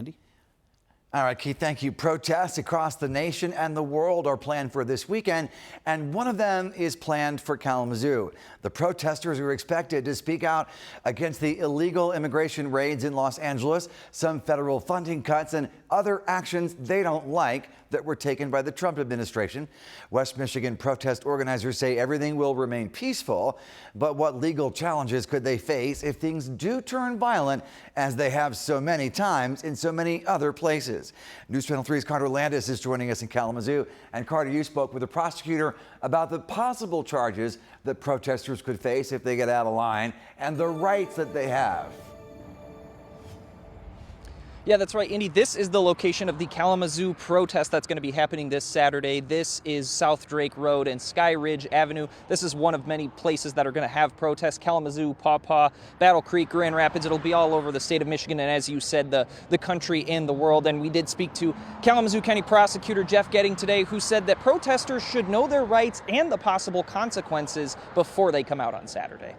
Andy? All right, Keith, thank you. Protests across the nation and the world are planned for this weekend, and one of them is planned for Kalamazoo. The protesters are expected to speak out against the illegal immigration raids in Los Angeles, some federal funding cuts, and other actions they don't like that were taken by the Trump administration. West Michigan protest organizers say everything will remain peaceful, but what legal challenges could they face if things do turn violent, as they have so many times in so many other places? News Channel 3's Carter Landis is joining us in Kalamazoo. And Carter, you spoke with the prosecutor about the possible charges that protesters could face if they get out of line and the rights that they have. Yeah, that's right, Andy. This is the location of the Kalamazoo protest that's going to be happening this Saturday. This is South Drake Road and Sky Ridge Avenue. This is one of many places that are going to have protests. Kalamazoo, Paw Paw, Battle Creek, Grand Rapids. It'll be all over the state of Michigan and, as you said, the country and the world. And we did speak to Kalamazoo County Prosecutor Jeff Getting today, who said that protesters should know their rights and the possible consequences before they come out on Saturday.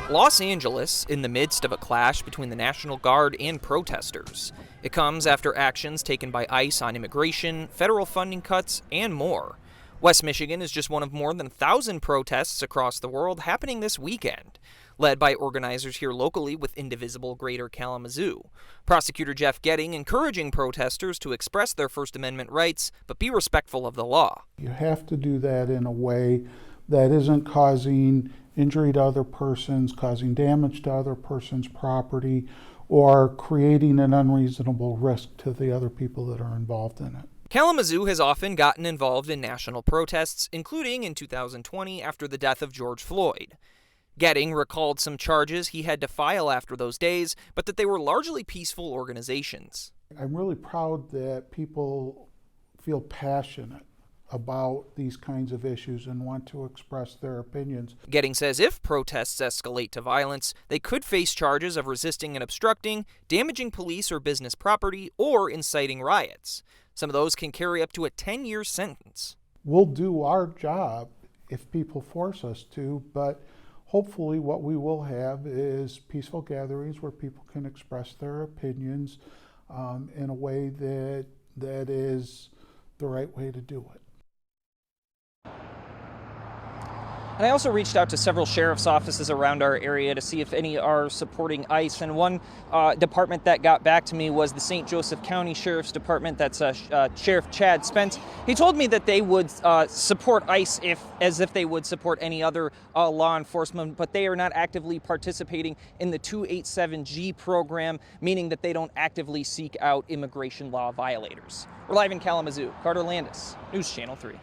Los Angeles in the midst of a clash between the National Guard and protesters. It comes after actions taken by ICE on immigration, federal funding cuts, and more. West Michigan is just one of more than 1,000 protests across the world happening this weekend, led by organizers here locally with indivisible Greater Kalamazoo. Prosecutor Jeff Getting encouraging protesters to express their First Amendment rights, but be respectful of the law. You have to do that in a way that isn't causing injury to other persons, causing damage to other persons' property, or creating an unreasonable risk to the other people that are involved in it. Kalamazoo has often gotten involved in national protests, including in 2020 after the death of George Floyd. Getting recalled some charges he had to file after those days, but that they were largely peaceful organizations. I'm really proud that people feel passionate about these kinds of issues and want to express their opinions. Getting says if protests escalate to violence, they could face charges of resisting and obstructing, damaging police or business property, or inciting riots. Some of those can carry up to a 10-year sentence. We'll do our job if people force us to, but hopefully what we will have is peaceful gatherings where people can express their opinions in a way that is the right way to do it. And I also reached out to several sheriff's offices around our area to see if any are supporting ICE. And one department that got back to me was the St. Joseph County Sheriff's Department. That's Sheriff Chad Spence. He told me that they would support ICE as if they would support any other law enforcement, but they are not actively participating in the 287G program, meaning that they don't actively seek out immigration law violators. We're live in Kalamazoo. Carter Landis, News Channel 3.